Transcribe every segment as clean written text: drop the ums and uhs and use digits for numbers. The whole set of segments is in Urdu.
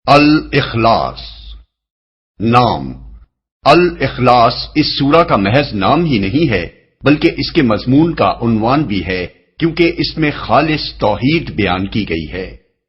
الاخلاص نام الاخلاص اس سورہ کا محض نام ہی نہیں ہے بلکہ اس کے مضمون کا عنوان بھی ہے، کیونکہ اس میں خالص توحید بیان کی گئی ہے۔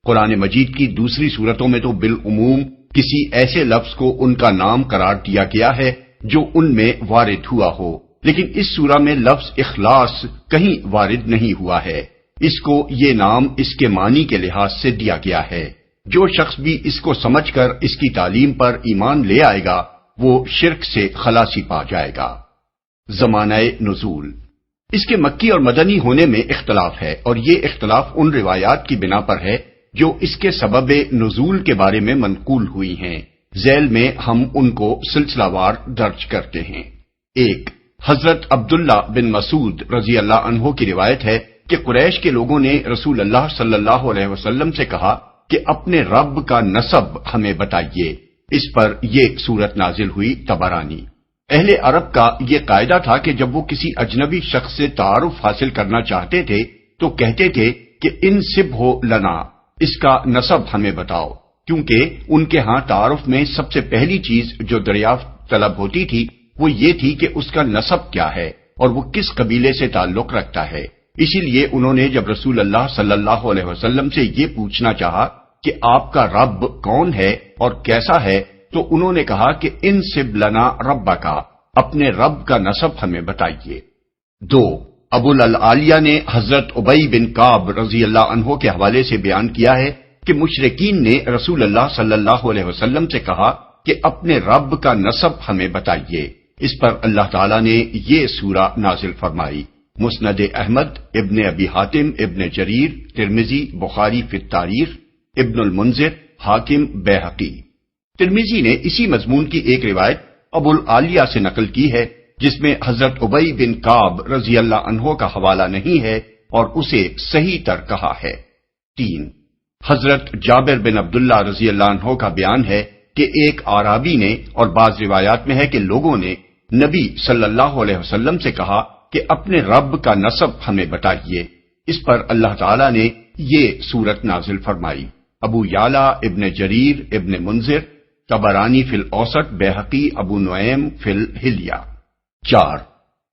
قرآن مجید کی دوسری سورتوں میں تو بالعموم کسی ایسے لفظ کو ان کا نام قرار دیا گیا ہے جو ان میں وارد ہوا ہو، لیکن اس سورہ میں لفظ اخلاص کہیں وارد نہیں ہوا ہے۔ اس کو یہ نام اس کے معنی کے لحاظ سے دیا گیا ہے۔ جو شخص بھی اس کو سمجھ کر اس کی تعلیم پر ایمان لے آئے گا وہ شرک سے خلاصی پا جائے گا۔ زمانہ نزول اس کے مکی اور مدنی ہونے میں اختلاف ہے، اور یہ اختلاف ان روایات کی بنا پر ہے جو اس کے سبب نزول کے بارے میں منقول ہوئی ہیں۔ ذیل میں ہم ان کو سلسلہ وار درج کرتے ہیں۔ ایک، حضرت عبداللہ بن مسعود رضی اللہ عنہ کی روایت ہے کہ قریش کے لوگوں نے رسول اللہ صلی اللہ علیہ وسلم سے کہا کہ اپنے رب کا نسب ہمیں بتائیے۔ اس پر یہ سورت نازل ہوئی طبرانی۔ اہل عرب کا یہ قاعدہ تھا کہ جب وہ کسی اجنبی شخص سے تعارف حاصل کرنا چاہتے تھے تو کہتے تھے کہ انسب ہو لنا، اس کا نسب ہمیں بتاؤ، کیونکہ ان کے ہاں تعارف میں سب سے پہلی چیز جو دریافت طلب ہوتی تھی وہ یہ تھی کہ اس کا نسب کیا ہے اور وہ کس قبیلے سے تعلق رکھتا ہے۔ اسی لیے انہوں نے جب رسول اللہ صلی اللہ علیہ وسلم سے یہ پوچھنا چاہا کہ آپ کا رب کون ہے اور کیسا ہے تو انہوں نے کہا کہ انسب لنا ربکا، اپنے رب کا نسب ہمیں بتائیے۔ دو، ابو العالیہ نے حضرت ابی بن کعب رضی اللہ عنہ کے حوالے سے بیان کیا ہے کہ مشرکین نے رسول اللہ صلی اللہ علیہ وسلم سے کہا کہ اپنے رب کا نسب ہمیں بتائیے۔ اس پر اللہ تعالیٰ نے یہ سورہ نازل فرمائی۔ مسند احمد، ابن ابی حاتم، ابن جریر، ترمذی، بخاری فی التاریخ، ابن المنذر، حاکم، بیہقی۔ ترمذی نے اسی مضمون کی ایک روایت ابو العالیہ سے نقل کی ہے جس میں حضرت ابی بن کعب رضی اللہ عنہ کا حوالہ نہیں ہے اور اسے صحیح تر کہا ہے۔ تین، حضرت جابر بن عبداللہ رضی اللہ عنہ کا بیان ہے کہ ایک اعرابی نے، اور بعض روایات میں ہے کہ لوگوں نے، نبی صلی اللہ علیہ وسلم سے کہا کہ اپنے رب کا نسب ہمیں بتائیے۔ اس پر اللہ تعالیٰ نے یہ سورت نازل فرمائی۔ ابو یعلا، ابن جریر، ابن منذر، طبرانی فی الاوسط، بیہقی، ابو نعیم فی الحلیہ۔ چار،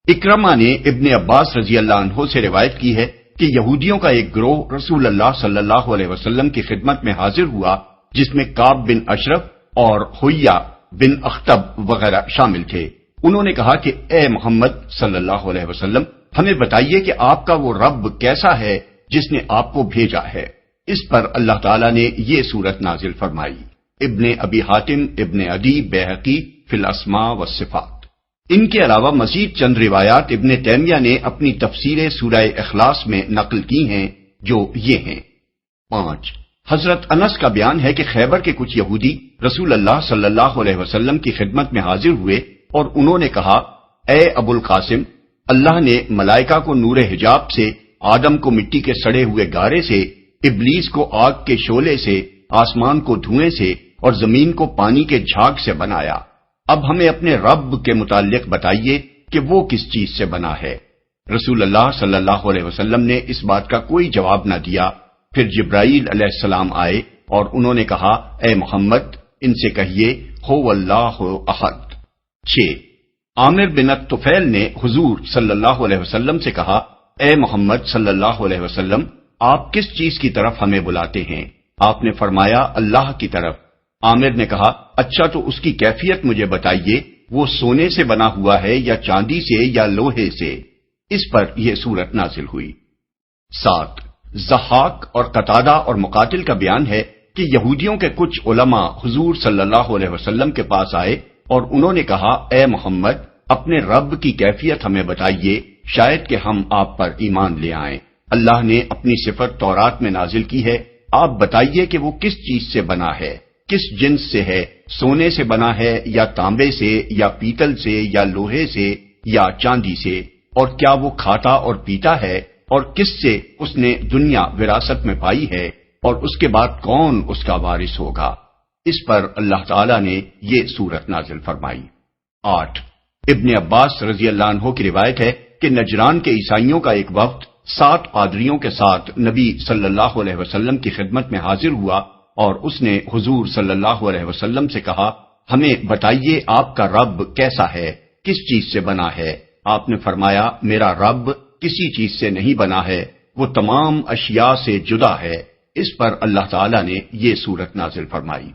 اکرمہ نے ابن عباس رضی اللہ عنہ سے روایت کی ہے کہ یہودیوں کا ایک گروہ رسول اللہ صلی اللہ علیہ وسلم کی خدمت میں حاضر ہوا جس میں کعب بن اشرف اور حیہ بن اخطب وغیرہ شامل تھے۔ انہوں نے کہا کہ اے محمد صلی اللہ علیہ وسلم، ہمیں بتائیے کہ آپ کا وہ رب کیسا ہے جس نے آپ کو بھیجا ہے۔ اس پر اللہ تعالیٰ نے یہ سورت نازل فرمائی۔ ابن ابی حاتم، ابن عدی، بیہقی فی الاسماء والصفات۔ ان کے علاوہ مزید چند روایات ابن تیمیہ نے اپنی تفسیر سورہ اخلاص میں نقل کی ہیں جو یہ ہیں۔ پانچ، حضرت انس کا بیان ہے کہ خیبر کے کچھ یہودی رسول اللہ صلی اللہ علیہ وسلم کی خدمت میں حاضر ہوئے اور انہوں نے کہا، اے ابو القاسم، اللہ نے ملائکہ کو نور حجاب سے، آدم کو مٹی کے سڑے ہوئے گارے سے، ابلیس کو آگ کے شعلے سے، آسمان کو دھوئیں سے اور زمین کو پانی کے جھاگ سے بنایا۔ اب ہمیں اپنے رب کے متعلق بتائیے کہ وہ کس چیز سے بنا ہے۔ رسول اللہ صلی اللہ علیہ وسلم نے اس بات کا کوئی جواب نہ دیا۔ پھر جبرائیل علیہ السلام آئے اور انہوں نے کہا، اے محمد، ان سے کہیے، هو اللہ احد۔ 6، عامر بن الطفیل نے حضور صلی اللہ علیہ وسلم سے کہا، اے محمد صلی اللہ علیہ وسلم، آپ کس چیز کی طرف ہمیں بلاتے ہیں؟ آپ نے فرمایا، اللہ کی طرف۔ عامر نے کہا، اچھا تو اس کی کیفیت مجھے بتائیے، وہ سونے سے بنا ہوا ہے یا چاندی سے یا لوہے سے؟ اس پر یہ سورت نازل ہوئی۔ 7، ضحاک اور قتادہ اور مقاتل کا بیان ہے کہ یہودیوں کے کچھ علماء حضور صلی اللہ علیہ وسلم کے پاس آئے اور انہوں نے کہا، اے محمد، اپنے رب کی کیفیت ہمیں بتائیے، شاید کہ ہم آپ پر ایمان لے آئیں۔ اللہ نے اپنی صفت تورات میں نازل کی ہے، آپ بتائیے کہ وہ کس چیز سے بنا ہے، کس جنس سے ہے، سونے سے بنا ہے یا تانبے سے یا پیتل سے یا لوہے سے یا چاندی سے، اور کیا وہ کھاتا اور پیتا ہے، اور کس سے اس نے دنیا وراثت میں پائی ہے، اور اس کے بعد کون اس کا وارث ہوگا؟ اس پر اللہ تعالیٰ نے یہ سورت نازل فرمائی۔ 8، ابن عباس رضی اللہ عنہ کی روایت ہے کہ نجران کے عیسائیوں کا ایک وفد 7 پادریوں کے ساتھ نبی صلی اللہ علیہ وسلم کی خدمت میں حاضر ہوا اور اس نے حضور صلی اللہ علیہ وسلم سے کہا، ہمیں بتائیے آپ کا رب کیسا ہے، کس چیز سے بنا ہے؟ آپ نے فرمایا، میرا رب کسی چیز سے نہیں بنا ہے، وہ تمام اشیاء سے جدا ہے۔ اس پر اللہ تعالیٰ نے یہ سورت نازل فرمائی۔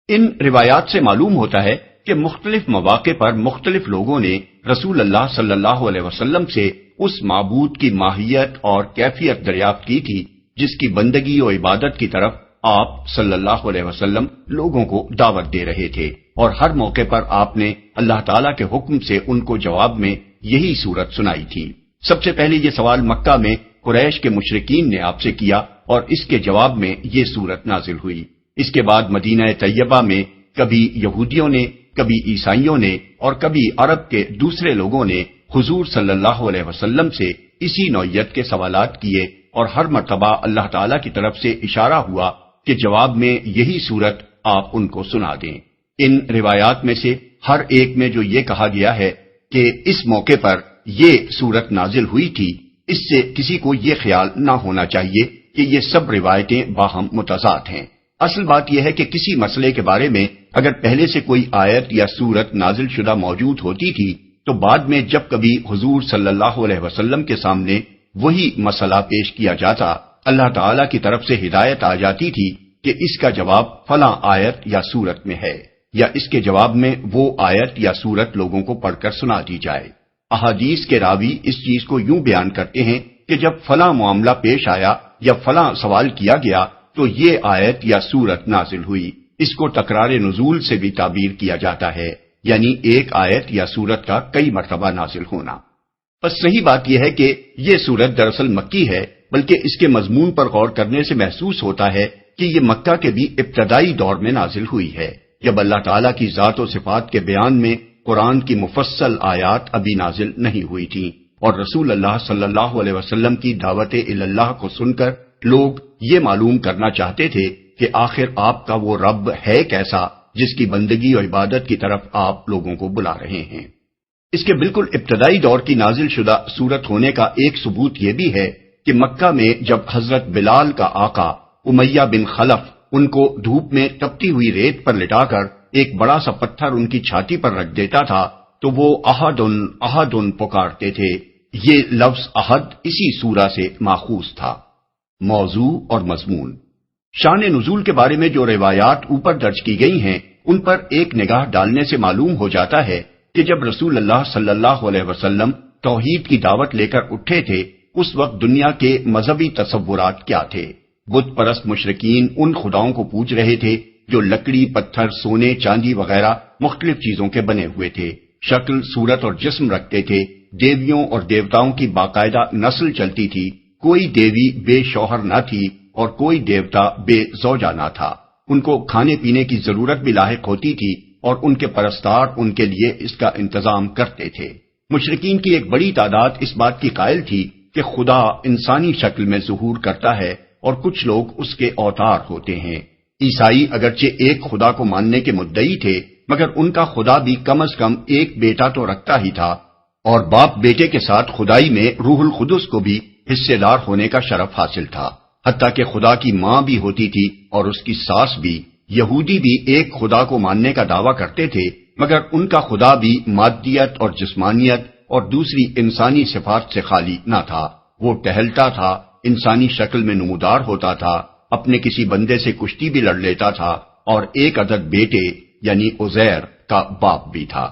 ان روایات سے معلوم ہوتا ہے کہ مختلف مواقع پر مختلف لوگوں نے رسول اللہ صلی اللہ علیہ وسلم سے اس معبود کی ماہیت اور کیفیت دریافت کی تھی جس کی بندگی و عبادت کی طرف آپ صلی اللہ علیہ وسلم لوگوں کو دعوت دے رہے تھے، اور ہر موقع پر آپ نے اللہ تعالیٰ کے حکم سے ان کو جواب میں یہی سورت سنائی تھی۔ سب سے پہلے یہ سوال مکہ میں قریش کے مشرکین نے آپ سے کیا اور اس کے جواب میں یہ سورت نازل ہوئی۔ اس کے بعد مدینہ طیبہ میں کبھی یہودیوں نے، کبھی عیسائیوں نے اور کبھی عرب کے دوسرے لوگوں نے حضور صلی اللہ علیہ وسلم سے اسی نوعیت کے سوالات کیے، اور ہر مرتبہ اللہ تعالیٰ کی طرف سے اشارہ ہوا کہ جواب میں یہی سورت آپ ان کو سنا دیں۔ ان روایات میں سے ہر ایک میں جو یہ کہا گیا ہے کہ اس موقع پر یہ سورت نازل ہوئی تھی، اس سے کسی کو یہ خیال نہ ہونا چاہیے کہ یہ سب روایتیں باہم متضاد ہیں۔ اصل بات یہ ہے کہ کسی مسئلے کے بارے میں اگر پہلے سے کوئی آیت یا سورت نازل شدہ موجود ہوتی تھی تو بعد میں جب کبھی حضور صلی اللہ علیہ وسلم کے سامنے وہی مسئلہ پیش کیا جاتا، اللہ تعالیٰ کی طرف سے ہدایت آ جاتی تھی کہ اس کا جواب فلاں آیت یا سورت میں ہے، یا اس کے جواب میں وہ آیت یا سورت لوگوں کو پڑھ کر سنا دی جائے۔ احادیث کے راوی اس چیز کو یوں بیان کرتے ہیں کہ جب فلاں معاملہ پیش آیا یا فلاں سوال کیا گیا تو یہ آیت یا سورت نازل ہوئی۔ اس کو تکرار نزول سے بھی تعبیر کیا جاتا ہے، یعنی ایک آیت یا سورت کا کئی مرتبہ نازل ہونا۔ بس صحیح بات یہ ہے کہ یہ سورت دراصل مکی ہے، بلکہ اس کے مضمون پر غور کرنے سے محسوس ہوتا ہے کہ یہ مکہ کے بھی ابتدائی دور میں نازل ہوئی ہے، جب اللہ تعالیٰ کی ذات و صفات کے بیان میں قرآن کی مفصل آیات ابھی نازل نہیں ہوئی تھیں، اور رسول اللہ صلی اللہ علیہ وسلم کی دعوت اللہ کو سن کر لوگ یہ معلوم کرنا چاہتے تھے کہ آخر آپ کا وہ رب ہے کیسا جس کی بندگی اور عبادت کی طرف آپ لوگوں کو بلا رہے ہیں۔ اس کے بالکل ابتدائی دور کی نازل شدہ سورت ہونے کا ایک ثبوت یہ بھی ہے کہ مکہ میں جب حضرت بلال کا آقا امیہ بن خلف ان کو دھوپ میں تپتی ہوئی ریت پر لٹا کر ایک بڑا سا پتھر ان کی چھاتی پر رکھ دیتا تھا تو وہ احدن احدن پکارتے تھے۔ یہ لفظ احد اسی سورہ سے ماخوذ تھا۔ موضوع اور مضمون۔ شان نزول کے بارے میں جو روایات اوپر درج کی گئی ہیں ان پر ایک نگاہ ڈالنے سے معلوم ہو جاتا ہے کہ جب رسول اللہ صلی اللہ علیہ وسلم توحید کی دعوت لے کر اٹھے تھے اس وقت دنیا کے مذہبی تصورات کیا تھے۔ بت پرست مشرکین ان خداؤں کو پوج رہے تھے جو لکڑی، پتھر، سونے، چاندی وغیرہ مختلف چیزوں کے بنے ہوئے تھے، شکل، صورت اور جسم رکھتے تھے۔ دیویوں اور دیوتاؤں کی باقاعدہ نسل چلتی تھی، کوئی دیوی بے شوہر نہ تھی اور کوئی دیوتا بے زوجہ نہ تھا۔ ان کو کھانے پینے کی ضرورت بھی لاحق ہوتی تھی اور ان کے پرستار ان کے لیے اس کا انتظام کرتے تھے۔ مشرکین کی ایک بڑی تعداد اس بات کی قائل تھی کہ خدا انسانی شکل میں ظہور کرتا ہے اور کچھ لوگ اس کے اوتار ہوتے ہیں۔ عیسائی اگرچہ ایک خدا کو ماننے کے مدعی تھے مگر ان کا خدا بھی کم از کم ایک بیٹا تو رکھتا ہی تھا، اور باپ بیٹے کے ساتھ خدائی میں روح القدس کو بھی حصے دار ہونے کا شرف حاصل تھا۔ حتیٰ کہ خدا کی ماں بھی ہوتی تھی اور اس کی ساس بھی۔ یہودی بھی ایک خدا کو ماننے کا دعویٰ کرتے تھے مگر ان کا خدا بھی مادیت اور جسمانیت اور دوسری انسانی صفات سے خالی نہ تھا۔ وہ ٹہلتا تھا، انسانی شکل میں نمودار ہوتا تھا، اپنے کسی بندے سے کشتی بھی لڑ لیتا تھا اور ایک عدد بیٹے یعنی عزیر کا باپ بھی تھا۔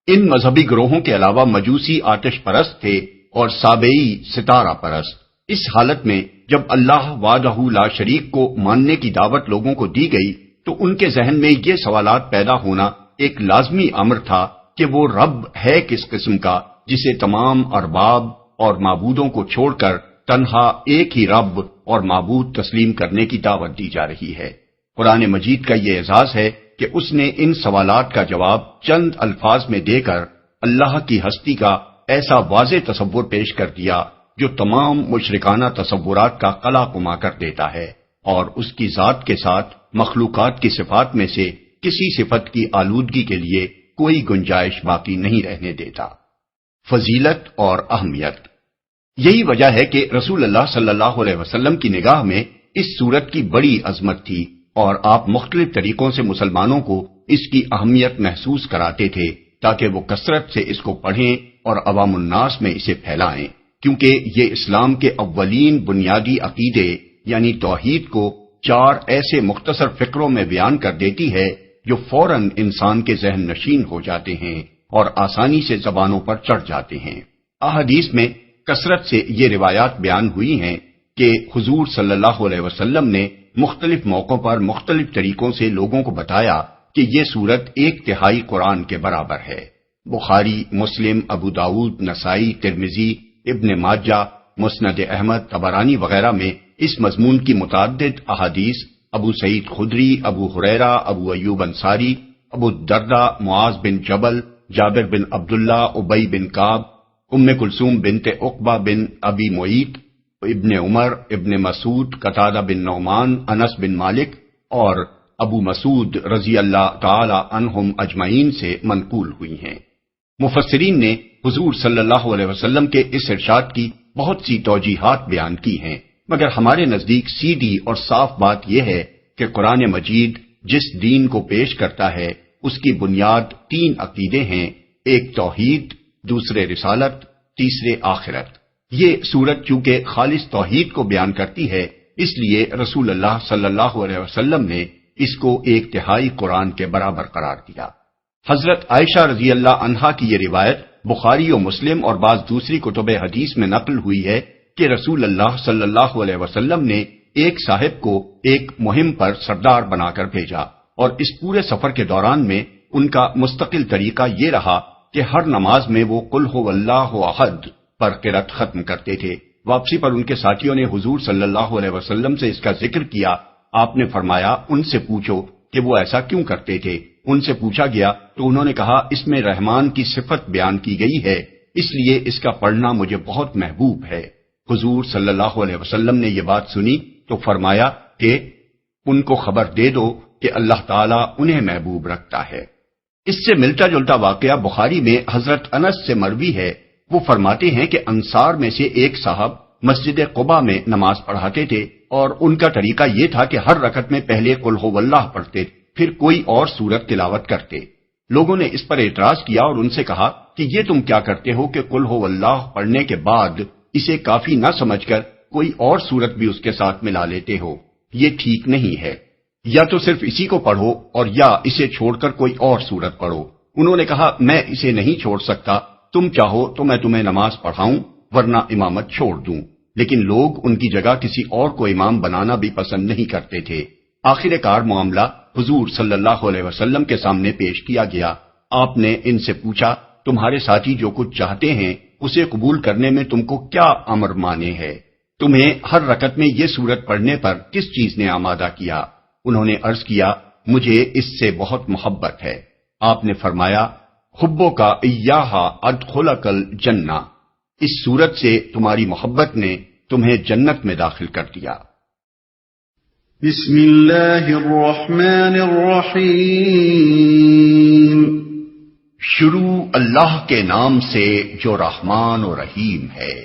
ان مذہبی گروہوں کے علاوہ مجوسی آتش پرست تھے اور سابئی ستارہ پرست۔ اس حالت میں جب اللہ وحدہ لا شریک کو ماننے کی دعوت لوگوں کو دی گئی تو ان کے ذہن میں یہ سوالات پیدا ہونا ایک لازمی امر تھا کہ وہ رب ہے کس قسم کا جسے تمام ارباب اور معبودوں کو چھوڑ کر تنہا ایک ہی رب اور معبود تسلیم کرنے کی دعوت دی جا رہی ہے۔ قرآن مجید کا یہ اعزاز ہے کہ اس نے ان سوالات کا جواب چند الفاظ میں دے کر اللہ کی ہستی کا ایسا واضح تصور پیش کر دیا جو تمام مشرکانہ تصورات کا قلع قما کر دیتا ہے اور اس کی ذات کے ساتھ مخلوقات کی صفات میں سے کسی صفت کی آلودگی کے لیے کوئی گنجائش باقی نہیں رہنے دیتا۔ فضیلت اور اہمیت۔ یہی وجہ ہے کہ رسول اللہ صلی اللہ علیہ وسلم کی نگاہ میں اس سورت کی بڑی عظمت تھی اور آپ مختلف طریقوں سے مسلمانوں کو اس کی اہمیت محسوس کراتے تھے تاکہ وہ کثرت سے اس کو پڑھیں اور عوام الناس میں اسے پھیلائیں، کیونکہ یہ اسلام کے اولین بنیادی عقیدے یعنی توحید کو 4 ایسے مختصر فقروں میں بیان کر دیتی ہے جو فوراً انسان کے ذہن نشین ہو جاتے ہیں اور آسانی سے زبانوں پر چڑھ جاتے ہیں۔ احادیث میں کثرت سے یہ روایات بیان ہوئی ہیں کہ حضور صلی اللہ علیہ وسلم نے مختلف موقعوں پر مختلف طریقوں سے لوگوں کو بتایا کہ یہ سورت 1/3 قرآن کے برابر ہے۔ بخاری، مسلم، ابو داؤد، نسائی، ترمذی، ابن ماجہ، مسند احمد، طبرانی وغیرہ میں اس مضمون کی متعدد احادیث ابو سعید خدری، ابو ہریرہ، ابو ایوب انصاری، ابو الدرداء، معاذ بن جبل، جابر بن عبداللہ، ابی بن کعب، ام کلثوم بنت عقبہ بن ابی معیط، ابن عمر، ابن مسعود، قتادہ بن نعمان، انس بن مالک اور ابو مسعود رضی اللہ تعالی عنہم اجمعین سے منقول ہوئی ہیں۔ مفسرین نے حضور صلی اللہ علیہ وسلم کے اس ارشاد کی بہت سی توجیحات بیان کی ہیں، مگر ہمارے نزدیک سیدھی اور صاف بات یہ ہے کہ قرآن مجید جس دین کو پیش کرتا ہے اس کی بنیاد 3 عقیدے ہیں، ایک توحید، دوسرے رسالت، تیسرے آخرت۔ یہ سورت چونکہ خالص توحید کو بیان کرتی ہے، اس لیے رسول اللہ صلی اللہ علیہ وسلم نے اس کو 1/3 قرآن کے برابر قرار دیا۔ حضرت عائشہ رضی اللہ عنہا کی یہ روایت بخاری و مسلم اور بعض دوسری کتب حدیث میں نقل ہوئی ہے کہ رسول اللہ صلی اللہ علیہ وسلم نے ایک صاحب کو ایک مہم پر سردار بنا کر بھیجا، اور اس پورے سفر کے دوران میں ان کا مستقل طریقہ یہ رہا کہ ہر نماز میں وہ قل هو اللہ احد پر قرأت ختم کرتے تھے۔ واپسی پر ان کے ساتھیوں نے حضور صلی اللہ علیہ وسلم سے اس کا ذکر کیا۔ آپ نے فرمایا ان سے پوچھو کہ وہ ایسا کیوں کرتے تھے۔ ان سے پوچھا گیا تو انہوں نے کہا اس میں رحمان کی صفت بیان کی گئی ہے، اس لیے اس کا پڑھنا مجھے بہت محبوب ہے۔ حضور صلی اللہ علیہ وسلم نے یہ بات سنی تو فرمایا کہ ان کو خبر دے دو کہ اللہ تعالیٰ انہیں محبوب رکھتا ہے۔ اس سے ملتا جلتا واقعہ بخاری میں حضرت انس سے مروی ہے۔ وہ فرماتے ہیں کہ انصار میں سے ایک صاحب مسجد قباء میں نماز پڑھاتے تھے، اور ان کا طریقہ یہ تھا کہ ہر رکعت میں پہلے قل هو اللہ پڑھتے، پھر کوئی اور سورت تلاوت کرتے۔ لوگوں نے اس پر اعتراض کیا اور ان سے کہا کہ یہ تم کیا کرتے ہو کہ قل هو اللہ پڑھنے کے بعد اسے کافی نہ سمجھ کر کوئی اور سورت بھی اس کے ساتھ ملا لیتے ہو، یہ ٹھیک نہیں ہے۔ یا تو صرف اسی کو پڑھو اور یا اسے چھوڑ کر کوئی اور سورت پڑھو۔ انہوں نے کہا میں اسے نہیں چھوڑ سکتا، تم چاہو تو میں تمہیں نماز پڑھاؤں ورنہ امامت چھوڑ دوں، لیکن لوگ ان کی جگہ کسی اور کو امام بنانا بھی پسند نہیں کرتے تھے۔ آخر کار معاملہ حضور صلی اللہ علیہ وسلم کے سامنے پیش کیا گیا۔ آپ نے ان سے پوچھا تمہارے ساتھی جو کچھ چاہتے ہیں اسے قبول کرنے میں تم کو کیا امر مانے ہے؟ تمہیں ہر رکعت میں یہ سورت پڑھنے پر کس چیز نے آمادہ کیا؟ انہوں نے عرض کیا مجھے اس سے بہت محبت ہے۔ آپ نے فرمایا حبو کا ایہا ادخلک الجنہ، اس سورت سے تمہاری محبت نے تمہیں جنت میں داخل کر دیا۔ بسم اللہ الرحمن الرحیم، شروع اللہ کے نام سے جو رحمان و رحیم ہے۔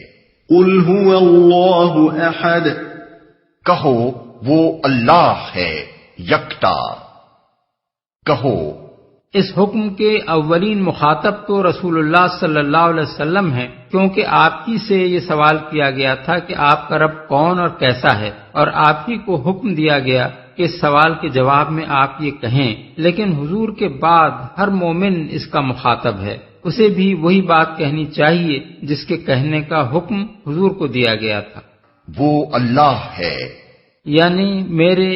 قل هو اللہ احد، کہو وہ اللہ ہے یکتا۔ کہو اس حکم کے اولین مخاطب تو رسول اللہ صلی اللہ علیہ وسلم ہیں، کیونکہ آپ ہی سے یہ سوال کیا گیا تھا کہ آپ کا رب کون اور کیسا ہے، اور آپ ہی کو حکم دیا گیا کہ اس سوال کے جواب میں آپ یہ کہیں۔ لیکن حضور کے بعد ہر مومن اس کا مخاطب ہے، اسے بھی وہی بات کہنی چاہیے جس کے کہنے کا حکم حضور کو دیا گیا تھا۔ وہ اللہ ہے، یعنی میرے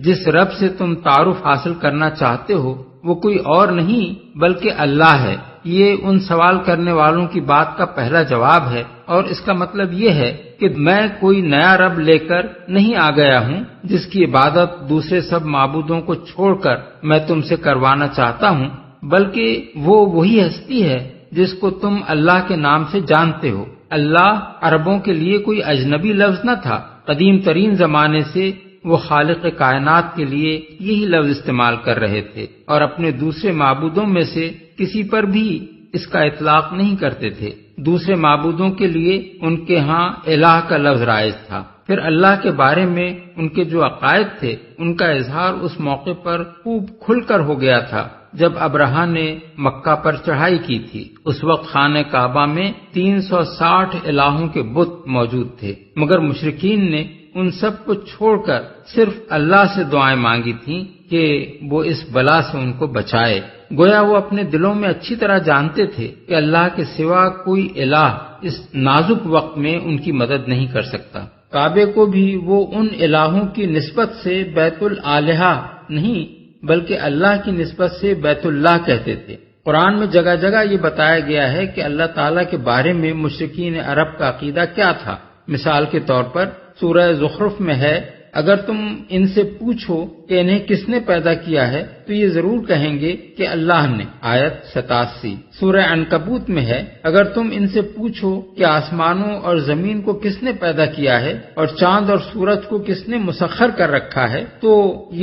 جس رب سے تم تعارف حاصل کرنا چاہتے ہو وہ کوئی اور نہیں بلکہ اللہ ہے۔ یہ ان سوال کرنے والوں کی بات کا پہلا جواب ہے، اور اس کا مطلب یہ ہے کہ میں کوئی نیا رب لے کر نہیں آ گیا ہوں جس کی عبادت دوسرے سب معبودوں کو چھوڑ کر میں تم سے کروانا چاہتا ہوں، بلکہ وہ وہی ہستی ہے جس کو تم اللہ کے نام سے جانتے ہو۔ اللہ عربوں کے لیے کوئی اجنبی لفظ نہ تھا، قدیم ترین زمانے سے وہ خالق کائنات کے لیے یہی لفظ استعمال کر رہے تھے، اور اپنے دوسرے معبودوں میں سے کسی پر بھی اس کا اطلاق نہیں کرتے تھے۔ دوسرے معبودوں کے لیے ان کے ہاں الہ کا لفظ رائج تھا۔ پھر اللہ کے بارے میں ان کے جو عقائد تھے ان کا اظہار اس موقع پر خوب کھل کر ہو گیا تھا جب ابرہہ نے مکہ پر چڑھائی کی تھی۔ اس وقت خانہ کعبہ میں 360 الہوں کے بت موجود تھے، مگر مشرکین نے ان سب کو چھوڑ کر صرف اللہ سے دعائیں مانگی تھیں کہ وہ اس بلا سے ان کو بچائے۔ گویا وہ اپنے دلوں میں اچھی طرح جانتے تھے کہ اللہ کے سوا کوئی الہ اس نازک وقت میں ان کی مدد نہیں کر سکتا۔ کعبے کو بھی وہ ان الہوں کی نسبت سے بیت الالہہ نہیں بلکہ اللہ کی نسبت سے بیت اللہ کہتے تھے۔ قرآن میں جگہ جگہ یہ بتایا گیا ہے کہ اللہ تعالیٰ کے بارے میں مشرکین عرب کا عقیدہ کیا تھا۔ مثال کے طور پر سورہ زخرف میں ہے، اگر تم ان سے پوچھو کہ انہیں کس نے پیدا کیا ہے تو یہ ضرور کہیں گے کہ اللہ نے۔ آیت 87۔ سورہ عنکبوت میں ہے، اگر تم ان سے پوچھو کہ آسمانوں اور زمین کو کس نے پیدا کیا ہے اور چاند اور سورج کو کس نے مسخر کر رکھا ہے تو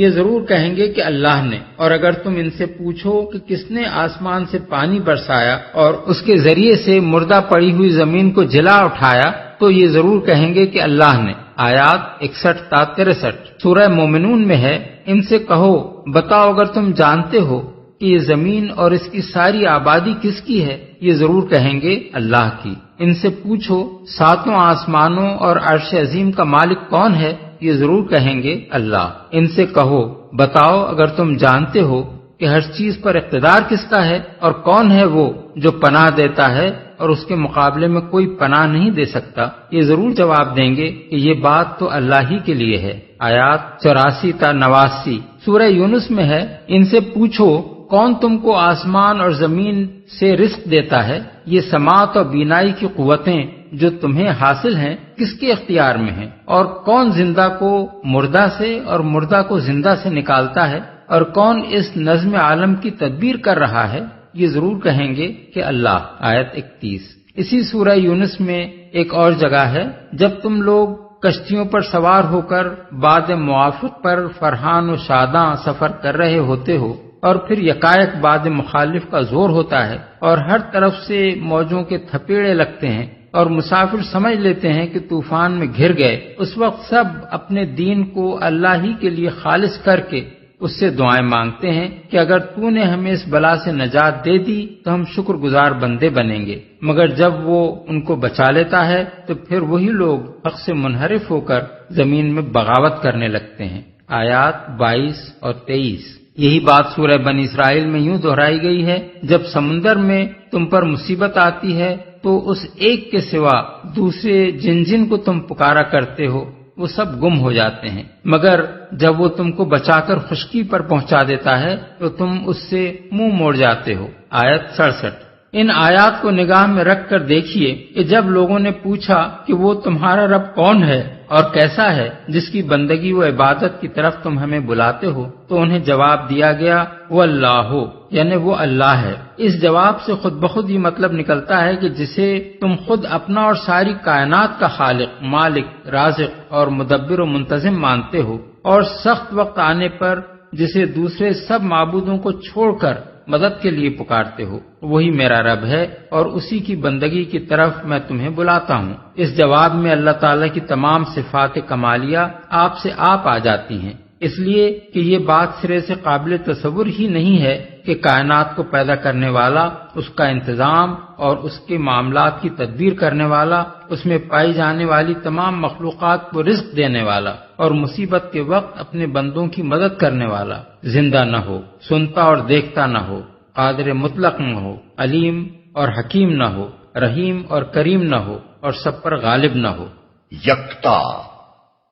یہ ضرور کہیں گے کہ اللہ نے۔ اور اگر تم ان سے پوچھو کہ کس نے آسمان سے پانی برسایا اور اس کے ذریعے سے مردہ پڑی ہوئی زمین کو جلا اٹھایا تو یہ ضرور کہیں گے کہ اللہ نے۔ آیات 61 تا 63۔ سورہ مومنون میں ہے، ان سے کہو بتاؤ اگر تم جانتے ہو کہ یہ زمین اور اس کی ساری آبادی کس کی ہے، یہ ضرور کہیں گے اللہ کی۔ ان سے پوچھو ساتوں آسمانوں اور عرش عظیم کا مالک کون ہے، یہ ضرور کہیں گے اللہ۔ ان سے کہو بتاؤ اگر تم جانتے ہو کہ ہر چیز پر اقتدار کس کا ہے اور کون ہے وہ جو پناہ دیتا ہے اور اس کے مقابلے میں کوئی پناہ نہیں دے سکتا، یہ ضرور جواب دیں گے کہ یہ بات تو اللہ ہی کے لیے ہے۔ آیات 84 تا 89۔ سورہ یونس میں ہے، ان سے پوچھو کون تم کو آسمان اور زمین سے رزق دیتا ہے، یہ سماعت اور بینائی کی قوتیں جو تمہیں حاصل ہیں کس کے اختیار میں ہیں، اور کون زندہ کو مردہ سے اور مردہ کو زندہ سے نکالتا ہے، اور کون اس نظم عالم کی تدبیر کر رہا ہے، یہ ضرور کہیں گے کہ اللہ۔ آیت 31۔ اسی سورہ یونس میں ایک اور جگہ ہے، جب تم لوگ کشتیوں پر سوار ہو کر باد موافق پر فرحان و شاداں سفر کر رہے ہوتے ہو اور پھر یکایک باد مخالف کا زور ہوتا ہے اور ہر طرف سے موجوں کے تھپیڑے لگتے ہیں اور مسافر سمجھ لیتے ہیں کہ طوفان میں گھر گئے، اس وقت سب اپنے دین کو اللہ ہی کے لیے خالص کر کے اس سے دعائیں مانگتے ہیں کہ اگر تو نے ہمیں اس بلا سے نجات دے دی تو ہم شکر گزار بندے بنیں گے، مگر جب وہ ان کو بچا لیتا ہے تو پھر وہی لوگ حق سے منحرف ہو کر زمین میں بغاوت کرنے لگتے ہیں۔ آیات 22 اور 23۔ یہی بات سورہ بنی اسرائیل میں یوں دہرائی گئی ہے، جب سمندر میں تم پر مصیبت آتی ہے تو اس ایک کے سوا دوسرے جن جن کو تم پکارا کرتے ہو وہ سب گم ہو جاتے ہیں، مگر جب وہ تم کو بچا کر خشکی پر پہنچا دیتا ہے تو تم اس سے منہ موڑ جاتے ہو۔ آیت 67۔ ان آیات کو نگاہ میں رکھ کر دیکھیے کہ جب لوگوں نے پوچھا کہ وہ تمہارا رب کون ہے اور کیسا ہے جس کی بندگی و عبادت کی طرف تم ہمیں بلاتے ہو تو انہیں جواب دیا گیا وہ اللہ ہو، یعنی وہ اللہ ہے۔ اس جواب سے خود بخود یہ مطلب نکلتا ہے کہ جسے تم خود اپنا اور ساری کائنات کا خالق، مالک، رازق اور مدبر و منتظم مانتے ہو، اور سخت وقت آنے پر جسے دوسرے سب معبودوں کو چھوڑ کر مدد کے لیے پکارتے ہو، وہی میرا رب ہے اور اسی کی بندگی کی طرف میں تمہیں بلاتا ہوں۔ اس جواب میں اللہ تعالیٰ کی تمام صفات کمالیہ آپ سے آپ آ جاتی ہیں، اس لیے کہ یہ بات سرے سے قابل تصور ہی نہیں ہے کہ کائنات کو پیدا کرنے والا، اس کا انتظام اور اس کے معاملات کی تدبیر کرنے والا، اس میں پائی جانے والی تمام مخلوقات کو رزق دینے والا اور مصیبت کے وقت اپنے بندوں کی مدد کرنے والا زندہ نہ ہو، سنتا اور دیکھتا نہ ہو، قادر مطلق نہ ہو، علیم اور حکیم نہ ہو، رحیم اور کریم نہ ہو اور سب پر غالب نہ ہو۔ یکتا۔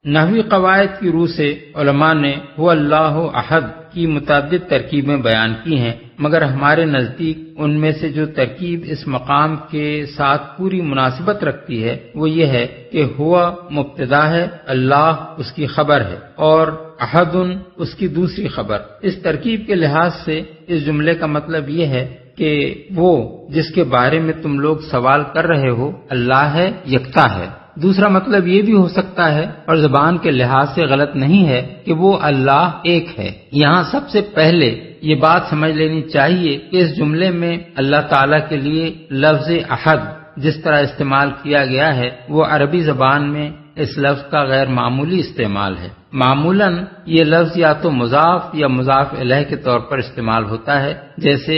نحوی قواعد کی روح سے علماء نے هو اللہ احد کی متعدد ترکیبیں بیان کی ہیں، مگر ہمارے نزدیک ان میں سے جو ترکیب اس مقام کے ساتھ پوری مناسبت رکھتی ہے وہ یہ ہے کہ ہوا مبتدا ہے، اللہ اس کی خبر ہے اور احد اس کی دوسری خبر۔ اس ترکیب کے لحاظ سے اس جملے کا مطلب یہ ہے کہ وہ جس کے بارے میں تم لوگ سوال کر رہے ہو اللہ ہے، یکتا ہے۔ دوسرا مطلب یہ بھی ہو سکتا ہے اور زبان کے لحاظ سے غلط نہیں ہے کہ وہ اللہ ایک ہے۔ یہاں سب سے پہلے یہ بات سمجھ لینی چاہیے کہ اس جملے میں اللہ تعالیٰ کے لیے لفظ احد جس طرح استعمال کیا گیا ہے وہ عربی زبان میں اس لفظ کا غیر معمولی استعمال ہے۔ معمولاً یہ لفظ یا تو مضاف یا مضاف الیہ کے طور پر استعمال ہوتا ہے، جیسے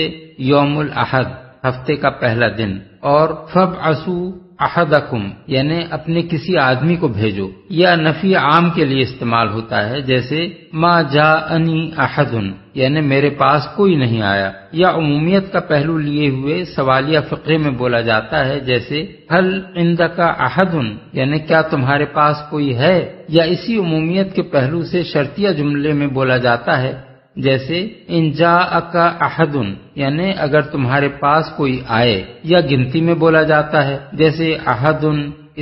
یوم الاحد ہفتے کا پہلا دن، اور فابعثوا احدکم یعنی اپنے کسی آدمی کو بھیجو، یا نفی عام کے لیے استعمال ہوتا ہے، جیسے ما جاءنی احد یعنی میرے پاس کوئی نہیں آیا، یا عمومیت کا پہلو لیے ہوئے سوالیہ فقرے میں بولا جاتا ہے، جیسے هل عندک احد یعنی کیا تمہارے پاس کوئی ہے، یا اسی عمومیت کے پہلو سے شرطیہ جملے میں بولا جاتا ہے، جیسے ان جاءک احد یعنی اگر تمہارے پاس کوئی آئے، یا گنتی میں بولا جاتا ہے، جیسے احد،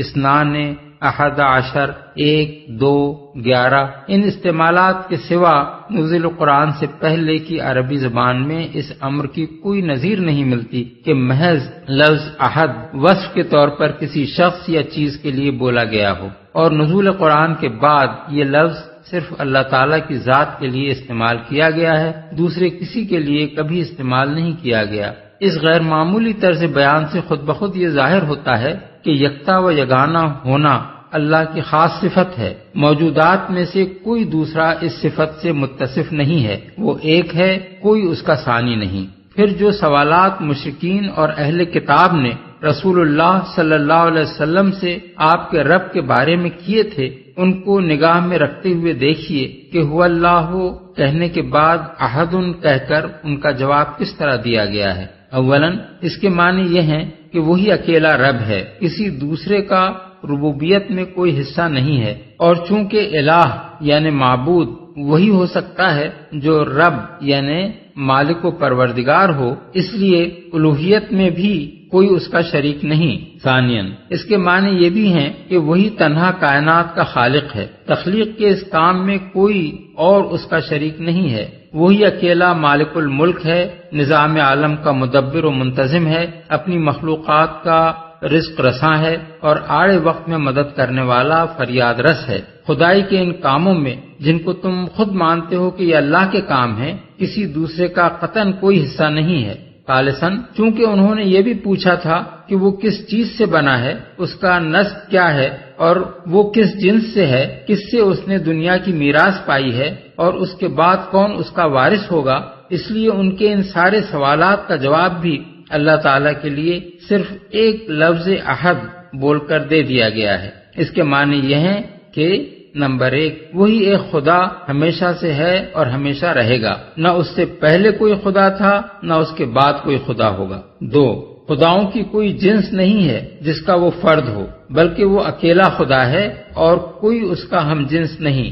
اثنان، احد عشر، 1، 2، 11۔ ان استعمالات کے سوا نزول قرآن سے پہلے کی عربی زبان میں اس امر کی کوئی نظیر نہیں ملتی کہ محض لفظ احد وصف کے طور پر کسی شخص یا چیز کے لیے بولا گیا ہو، اور نزول قرآن کے بعد یہ لفظ صرف اللہ تعالیٰ کی ذات کے لیے استعمال کیا گیا ہے، دوسرے کسی کے لیے کبھی استعمال نہیں کیا گیا۔ اس غیر معمولی طرز بیان سے خود بخود یہ ظاہر ہوتا ہے کہ یکتا و یگانہ ہونا اللہ کی خاص صفت ہے، موجودات میں سے کوئی دوسرا اس صفت سے متصف نہیں ہے، وہ ایک ہے، کوئی اس کا ثانی نہیں۔ پھر جو سوالات مشرکین اور اہل کتاب نے رسول اللہ صلی اللہ علیہ وسلم سے آپ کے رب کے بارے میں کیے تھے، ان کو نگاہ میں رکھتے ہوئے دیکھیے کہ هو اللہ کہنے کے بعد احد کہہ کر ان کا جواب کس طرح دیا گیا ہے۔ اولاً اس کے معنی یہ ہیں کہ وہی اکیلا رب ہے، کسی دوسرے کا ربوبیت میں کوئی حصہ نہیں ہے، اور چونکہ الہ یعنی معبود وہی ہو سکتا ہے جو رب یعنی مالک و پروردگار ہو، اس لیے الوہیت میں بھی کوئی اس کا شریک نہیں۔ ثانیاً اس کے معنی یہ بھی ہیں کہ وہی تنہا کائنات کا خالق ہے، تخلیق کے اس کام میں کوئی اور اس کا شریک نہیں ہے، وہی اکیلا مالک الملک ہے، نظام عالم کا مدبر و منتظم ہے، اپنی مخلوقات کا رزق رساں ہے، اور آڑے وقت میں مدد کرنے والا فریاد رس ہے۔ خدائی کے ان کاموں میں جن کو تم خود مانتے ہو کہ یہ اللہ کے کام ہیں، کسی دوسرے کا قطعاً کوئی حصہ نہیں ہے۔ خالصاً چونکہ انہوں نے یہ بھی پوچھا تھا کہ وہ کس چیز سے بنا ہے، اس کا نسب کیا ہے، اور وہ کس جنس سے ہے، کس سے اس نے دنیا کی میراث پائی ہے، اور اس کے بعد کون اس کا وارث ہوگا، اس لیے ان کے ان سارے سوالات کا جواب بھی اللہ تعالیٰ کے لیے صرف ایک لفظ احد بول کر دے دیا گیا ہے۔ اس کے معنی یہ ہیں کہ نمبر 1 وہی ایک خدا ہمیشہ سے ہے اور ہمیشہ رہے گا، نہ اس سے پہلے کوئی خدا تھا نہ اس کے بعد کوئی خدا ہوگا۔ 2 خداؤں کی کوئی جنس نہیں ہے جس کا وہ فرد ہو، بلکہ وہ اکیلا خدا ہے اور کوئی اس کا ہم جنس نہیں۔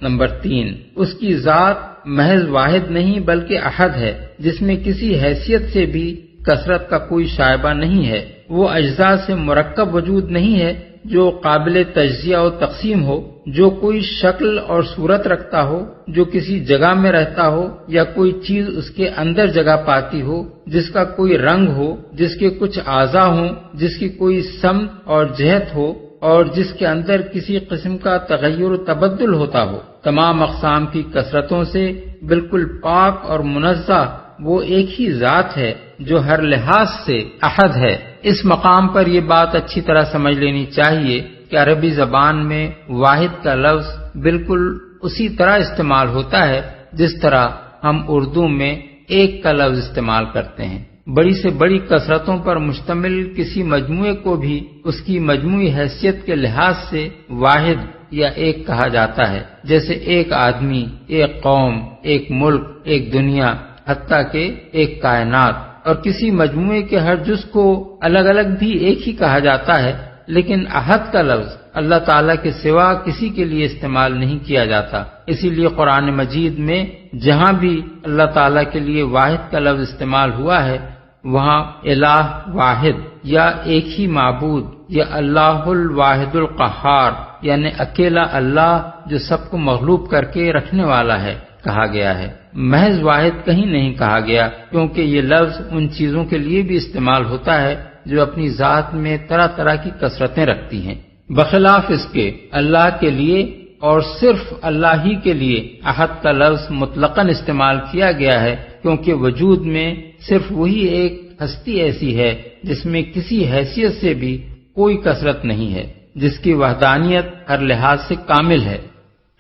نمبر 3 اس کی ذات محض واحد نہیں بلکہ احد ہے، جس میں کسی حیثیت سے بھی کثرت کا کوئی شائبہ نہیں ہے، وہ اجزاء سے مرکب وجود نہیں ہے جو قابل تجزیہ و تقسیم ہو، جو کوئی شکل اور صورت رکھتا ہو، جو کسی جگہ میں رہتا ہو یا کوئی چیز اس کے اندر جگہ پاتی ہو، جس کا کوئی رنگ ہو، جس کے کچھ اعضاء ہوں، جس کی کوئی سمت اور جہت ہو، اور جس کے اندر کسی قسم کا تغیر و تبدل ہوتا ہو۔ تمام اقسام کی کثرتوں سے بالکل پاک اور منزہ وہ ایک ہی ذات ہے جو ہر لحاظ سے احد ہے۔ اس مقام پر یہ بات اچھی طرح سمجھ لینی چاہیے کہ عربی زبان میں واحد کا لفظ بالکل اسی طرح استعمال ہوتا ہے جس طرح ہم اردو میں ایک کا لفظ استعمال کرتے ہیں۔ بڑی سے بڑی کثرتوں پر مشتمل کسی مجموعے کو بھی اس کی مجموعی حیثیت کے لحاظ سے واحد یا ایک کہا جاتا ہے، جیسے ایک آدمی، ایک قوم، ایک ملک، ایک دنیا، حتیٰ کہ ایک کائنات۔ اور کسی مجموعے کے ہر جز کو الگ الگ بھی ایک ہی کہا جاتا ہے، لیکن احد کا لفظ اللہ تعالیٰ کے سوا کسی کے لیے استعمال نہیں کیا جاتا۔ اسی لیے قرآن مجید میں جہاں بھی اللہ تعالیٰ کے لیے واحد کا لفظ استعمال ہوا ہے، وہاں الہ واحد یا ایک ہی معبود یا اللہ الواحد القہار یعنی اکیلا اللہ جو سب کو مغلوب کر کے رکھنے والا ہے کہا گیا ہے۔ محض واحد کہیں نہیں کہا گیا، کیونکہ یہ لفظ ان چیزوں کے لیے بھی استعمال ہوتا ہے جو اپنی ذات میں طرح طرح کی کثرتیں رکھتی ہیں۔ بخلاف اس کے اللہ کے لیے اور صرف اللہ ہی کے لیے احد کا لفظ مطلقاً استعمال کیا گیا ہے، کیونکہ وجود میں صرف وہی ایک ہستی ایسی ہے جس میں کسی حیثیت سے بھی کوئی کثرت نہیں ہے۔ جس کی وحدانیت ہر لحاظ سے کامل ہے۔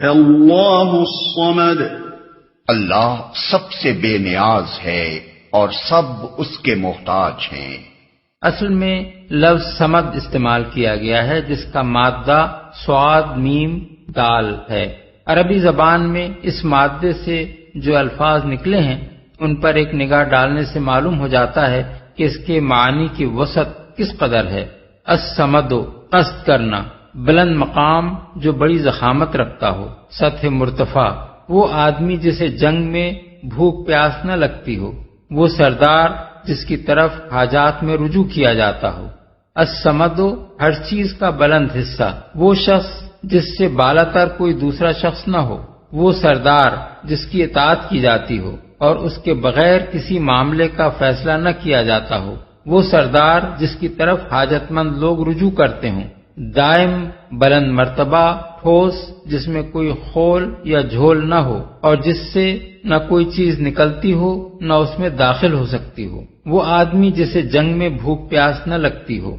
اللہ الصمد، اللہ سب سے بے نیاز ہے اور سب اس کے محتاج ہیں۔ اصل میں لفظ صمد استعمال کیا گیا ہے جس کا مادہ صاد میم دال ہے۔ عربی زبان میں اس مادے سے جو الفاظ نکلے ہیں ان پر ایک نگاہ ڈالنے سے معلوم ہو جاتا ہے کہ اس کے معنی کی وسعت کس قدر ہے۔ الصمد، قصد کرنا، بلند مقام جو بڑی ضخامت رکھتا ہو، سطح مرتفع، وہ آدمی جسے جنگ میں بھوک پیاس نہ لگتی ہو، وہ سردار جس کی طرف حاجات میں رجوع کیا جاتا ہو۔ الصمد، ہر چیز کا بلند حصہ، وہ شخص جس سے بالا تر کوئی دوسرا شخص نہ ہو، وہ سردار جس کی اطاعت کی جاتی ہو اور اس کے بغیر کسی معاملے کا فیصلہ نہ کیا جاتا ہو، وہ سردار جس کی طرف حاجت مند لوگ رجوع کرتے ہوں، دائم، بلند مرتبہ، ٹھوس جس میں کوئی خول یا جھول نہ ہو اور جس سے نہ کوئی چیز نکلتی ہو نہ اس میں داخل ہو سکتی ہو، وہ آدمی جسے جنگ میں بھوک پیاس نہ لگتی ہو۔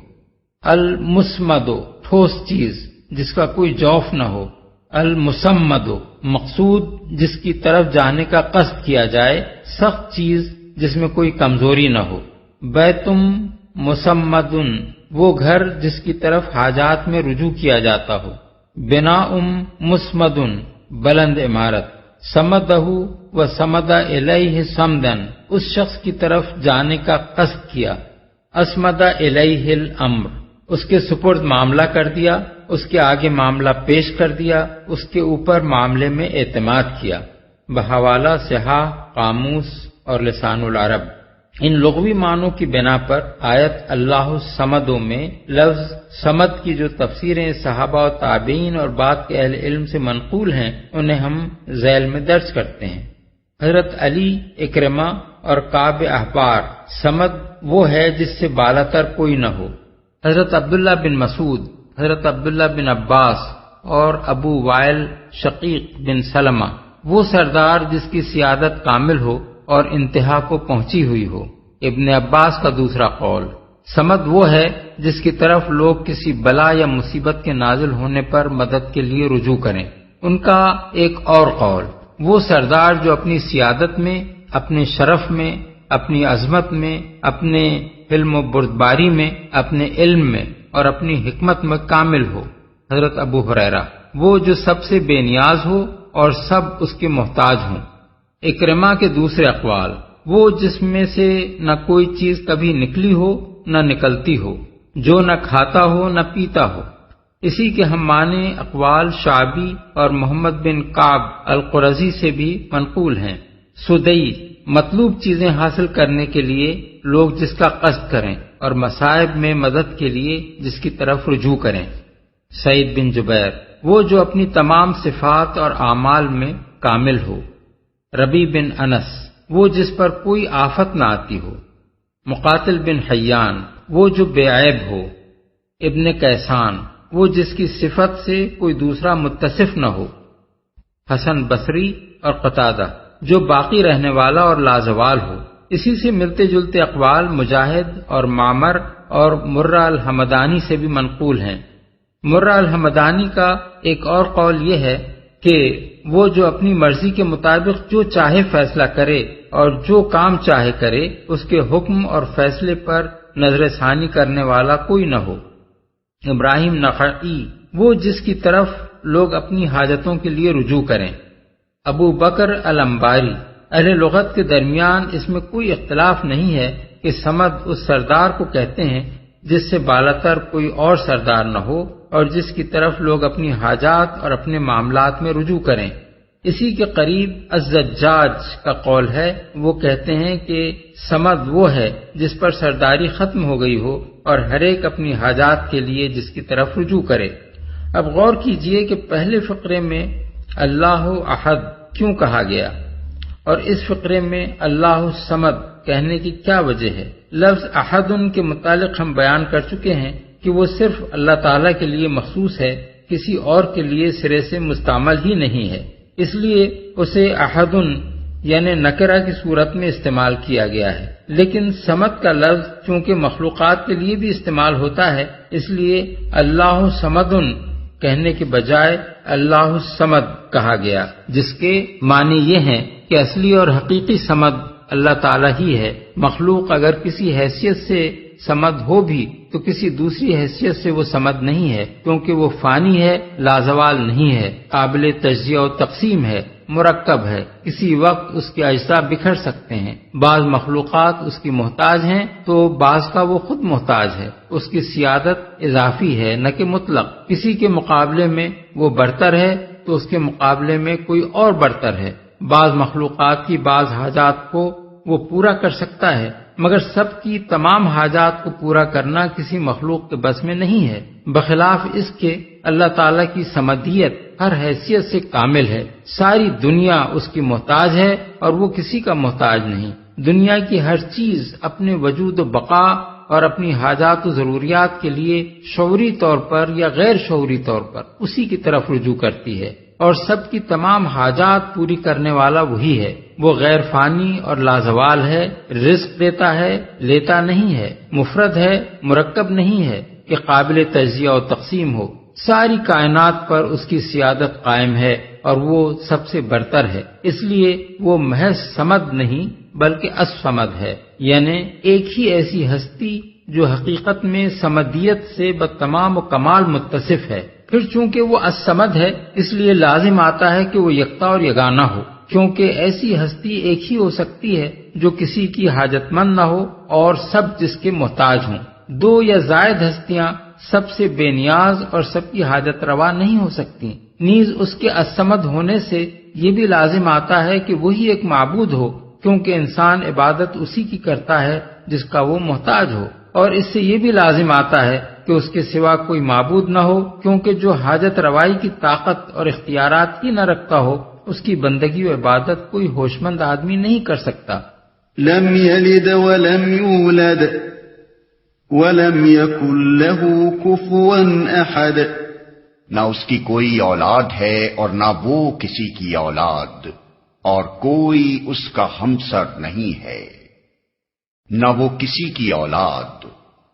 المسمد، ٹھوس چیز جس کا کوئی جوف نہ ہو۔ المسمد، مقصود جس کی طرف جانے کا قصد کیا جائے، سخت چیز جس میں کوئی کمزوری نہ ہو۔ بیتم مسمدن، وہ گھر جس کی طرف حاجات میں رجوع کیا جاتا ہو۔ بناء مسمدن، بلند عمارت۔ سمدہ و سمد الیہ سمدن، اس شخص کی طرف جانے کا قصد کیا۔ اسمد الیہ الامر، اس کے سپرد معاملہ کر دیا، اس کے آگے معاملہ پیش کر دیا، اس کے اوپر معاملے میں اعتماد کیا۔ بحوالہ صحاح، قاموس اور لسان العرب۔ ان لغوی معنوں کی بنا پر آیت اللہ الصمدوں میں لفظ صمد کی جو تفسیریں صحابہ و تابعین اور بعد کے اہل علم سے منقول ہیں انہیں ہم ذیل میں درج کرتے ہیں۔ حضرت علی، اکرمہ اور کعب احبار، صمد وہ ہے جس سے بالا تر کوئی نہ ہو۔ حضرت عبداللہ بن مسعود، حضرت عبداللہ بن عباس اور ابو وائل شقیق بن سلمہ، وہ سردار جس کی سیادت کامل ہو اور انتہا کو پہنچی ہوئی ہو۔ ابن عباس کا دوسرا قول، صمد وہ ہے جس کی طرف لوگ کسی بلا یا مصیبت کے نازل ہونے پر مدد کے لیے رجوع کریں۔ ان کا ایک اور قول، وہ سردار جو اپنی سیادت میں، اپنے شرف میں، اپنی عظمت میں، اپنے حلم و بردباری میں، اپنے علم میں اور اپنی حکمت میں کامل ہو۔ حضرت ابو ہریرہ، وہ جو سب سے بے نیاز ہو اور سب اس کے محتاج ہوں۔ اکرمہ کے دوسرے اقوال، وہ جس میں سے نہ کوئی چیز کبھی نکلی ہو نہ نکلتی ہو، جو نہ کھاتا ہو نہ پیتا ہو۔ اسی کے ہم معنی اقوال شعبی اور محمد بن کعب القرظی سے بھی منقول ہیں۔ سدئی، مطلوب چیزیں حاصل کرنے کے لیے لوگ جس کا قصد کریں اور مصائب میں مدد کے لیے جس کی طرف رجوع کریں۔ سعید بن جبیر، وہ جو اپنی تمام صفات اور اعمال میں کامل ہو۔ ربی بن انس، وہ جس پر کوئی آفت نہ آتی ہو۔ مقاتل بن حیان، وہ جو بے عیب ہو۔ ابن کیسان، وہ جس کی صفت سے کوئی دوسرا متصف نہ ہو۔ حسن بصری اور قتادہ، جو باقی رہنے والا اور لازوال ہو۔ اسی سے ملتے جلتے اقوال مجاہد اور معمر اور مرہ الحمدانی سے بھی منقول ہیں۔ مرہ الحمدانی کا ایک اور قول یہ ہے کہ وہ جو اپنی مرضی کے مطابق جو چاہے فیصلہ کرے اور جو کام چاہے کرے، اس کے حکم اور فیصلے پر نظر ثانی کرنے والا کوئی نہ ہو۔ ابراہیم نخعی، وہ جس کی طرف لوگ اپنی حاجتوں کے لیے رجوع کریں۔ ابو بکر الانباری، اہل لغت کے درمیان اس میں کوئی اختلاف نہیں ہے کہ صمد اس سردار کو کہتے ہیں جس سے بالاتر کوئی اور سردار نہ ہو اور جس کی طرف لوگ اپنی حاجات اور اپنے معاملات میں رجوع کریں۔ اسی کے قریب الزجاج کا قول ہے، وہ کہتے ہیں کہ صمد وہ ہے جس پر سرداری ختم ہو گئی ہو اور ہر ایک اپنی حاجات کے لیے جس کی طرف رجوع کرے۔ اب غور کیجئے کہ پہلے فقرے میں اللہ احد کیوں کہا گیا اور اس فقرے میں اللہ الصمد کہنے کی کیا وجہ ہے؟ لفظ احد کے متعلق ہم بیان کر چکے ہیں کہ وہ صرف اللہ تعالیٰ کے لیے مخصوص ہے، کسی اور کے لیے سرے سے مستعمل ہی نہیں ہے، اس لیے اسے احد یعنی نکرہ کی صورت میں استعمال کیا گیا ہے، لیکن صمد کا لفظ چونکہ مخلوقات کے لیے بھی استعمال ہوتا ہے، اس لیے اللہ صمدن کہنے کے بجائے اللہ الصمد کہا گیا، جس کے معنی یہ ہیں کہ اصلی اور حقیقی صمد اللہ تعالیٰ ہی ہے۔ مخلوق اگر کسی حیثیت سے صمد ہو بھی تو کسی دوسری حیثیت سے وہ صمد نہیں ہے، کیونکہ وہ فانی ہے، لازوال نہیں ہے، قابل تجزیہ و تقسیم ہے، مرکب ہے، کسی وقت اس کے اجزاء بکھر سکتے ہیں۔ بعض مخلوقات اس کی محتاج ہیں تو بعض کا وہ خود محتاج ہے۔ اس کی سیادت اضافی ہے نہ کہ مطلق، کسی کے مقابلے میں وہ برتر ہے تو اس کے مقابلے میں کوئی اور برتر ہے۔ بعض مخلوقات کی بعض حاجات کو وہ پورا کر سکتا ہے، مگر سب کی تمام حاجات کو پورا کرنا کسی مخلوق کے بس میں نہیں ہے۔ بخلاف اس کے اللہ تعالیٰ کی صمدیت ہر حیثیت سے کامل ہے، ساری دنیا اس کی محتاج ہے اور وہ کسی کا محتاج نہیں۔ دنیا کی ہر چیز اپنے وجود و بقا اور اپنی حاجات و ضروریات کے لیے شعوری طور پر یا غیر شعوری طور پر اسی کی طرف رجوع کرتی ہے، اور سب کی تمام حاجات پوری کرنے والا وہی ہے۔ وہ غیر فانی اور لازوال ہے، رزق دیتا ہے، لیتا نہیں ہے، مفرد ہے، مرکب نہیں ہے کہ قابل تجزیہ و تقسیم ہو۔ ساری کائنات پر اس کی سیادت قائم ہے اور وہ سب سے برتر ہے، اس لیے وہ محض صمد نہیں بلکہ الصمد ہے، یعنی ایک ہی ایسی ہستی جو حقیقت میں صمدیت سے بتمام و کمال متصف ہے۔ پھر چونکہ وہ الصمد ہے اس لیے لازم آتا ہے کہ وہ یکتا اور یگانہ ہو، کیونکہ ایسی ہستی ایک ہی ہو سکتی ہے جو کسی کی حاجت مند نہ ہو اور سب جس کے محتاج ہوں۔ دو یا زائد ہستیاں سب سے بے نیاز اور سب کی حاجت روا نہیں ہو سکتی۔ نیز اس کے الصمد ہونے سے یہ بھی لازم آتا ہے کہ وہی ایک معبود ہو، کیونکہ انسان عبادت اسی کی کرتا ہے جس کا وہ محتاج ہو، اور اس سے یہ بھی لازم آتا ہے کہ اس کے سوا کوئی معبود نہ ہو، کیونکہ جو حاجت روائی کی طاقت اور اختیارات ہی نہ رکھتا ہو اس کی بندگی و عبادت کوئی ہوش مند آدمی نہیں کر سکتا۔ لم يلد ولم يولد ولم يكن له كفوا احد۔ نہ اس کی کوئی اولاد ہے اور نہ وہ کسی کی اولاد، اور کوئی اس کا ہمسر نہیں ہے، نہ وہ کسی کی اولاد۔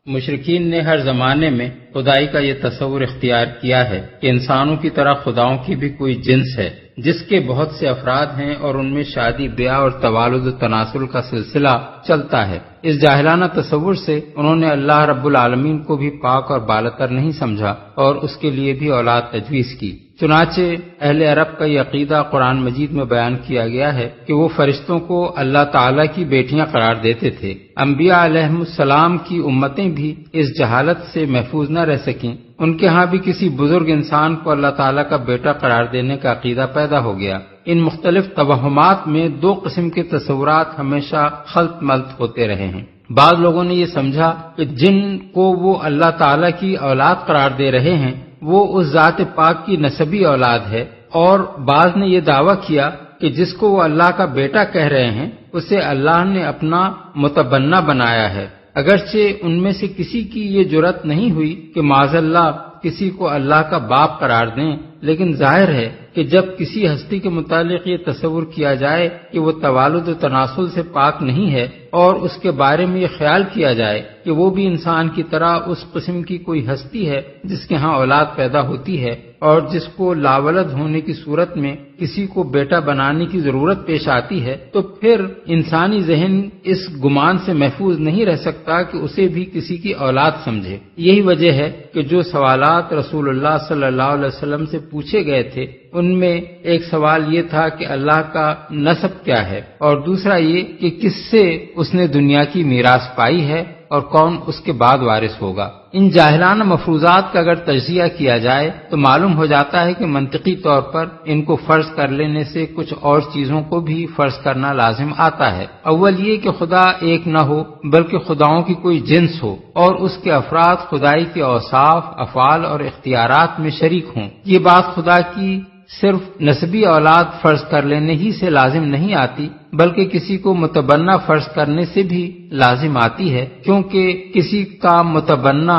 مشرکین نے ہر زمانے میں خدائی کا یہ تصور اختیار کیا ہے کہ انسانوں کی طرح خداؤں کی بھی کوئی جنس ہے جس کے بہت سے افراد ہیں اور ان میں شادی بیاہ اور توالد و تناسل کا سلسلہ چلتا ہے۔ اس جاہلانہ تصور سے انہوں نے اللہ رب العالمین کو بھی پاک اور بالاتر نہیں سمجھا اور اس کے لیے بھی اولاد تجویز کی۔ چنانچہ اہل عرب کا یہ عقیدہ قرآن مجید میں بیان کیا گیا ہے کہ وہ فرشتوں کو اللہ تعالیٰ کی بیٹیاں قرار دیتے تھے۔ انبیاء علیہم السلام کی امتیں بھی اس جہالت سے محفوظ نہ رہ سکیں، ان کے ہاں بھی کسی بزرگ انسان کو اللہ تعالیٰ کا بیٹا قرار دینے کا عقیدہ پیدا ہو گیا۔ ان مختلف توہمات میں دو قسم کے تصورات ہمیشہ خلط ملط ہوتے رہے ہیں۔ بعض لوگوں نے یہ سمجھا کہ جن کو وہ اللہ تعالیٰ کی اولاد قرار دے رہے ہیں وہ اس ذات پاک کی نسبی اولاد ہے، اور بعض نے یہ دعویٰ کیا کہ جس کو وہ اللہ کا بیٹا کہہ رہے ہیں اسے اللہ نے اپنا متبنہ بنایا ہے، اگرچہ ان میں سے کسی کی یہ جرأت نہیں ہوئی کہ معاذ اللہ کسی کو اللہ کا باپ قرار دیں، لیکن ظاہر ہے کہ جب کسی ہستی کے متعلق یہ تصور کیا جائے کہ وہ توالد و تناسل سے پاک نہیں ہے، اور اس کے بارے میں یہ خیال کیا جائے کہ وہ بھی انسان کی طرح اس قسم کی کوئی ہستی ہے جس کے ہاں اولاد پیدا ہوتی ہے اور جس کو لاولد ہونے کی صورت میں کسی کو بیٹا بنانے کی ضرورت پیش آتی ہے، تو پھر انسانی ذہن اس گمان سے محفوظ نہیں رہ سکتا کہ اسے بھی کسی کی اولاد سمجھے۔ یہی وجہ ہے کہ جو سوالات رسول اللہ صلی اللہ علیہ وسلم سے پوچھے گئے تھے ان میں ایک سوال یہ تھا کہ اللہ کا نسب کیا ہے، اور دوسرا یہ کہ کس سے اس نے دنیا کی میراث پائی ہے اور کون اس کے بعد وارث ہوگا۔ ان جاہلانہ مفروضات کا اگر تجزیہ کیا جائے تو معلوم ہو جاتا ہے کہ منطقی طور پر ان کو فرض کر لینے سے کچھ اور چیزوں کو بھی فرض کرنا لازم آتا ہے۔ اول یہ کہ خدا ایک نہ ہو بلکہ خداؤں کی کوئی جنس ہو اور اس کے افراد خدائی کے اوصاف، افعال اور اختیارات میں شریک ہوں۔ یہ بات خدا کی صرف نسبی اولاد فرض کر لینے ہی سے لازم نہیں آتی بلکہ کسی کو متبنہ فرض کرنے سے بھی لازم آتی ہے، کیونکہ کسی کا متبنہ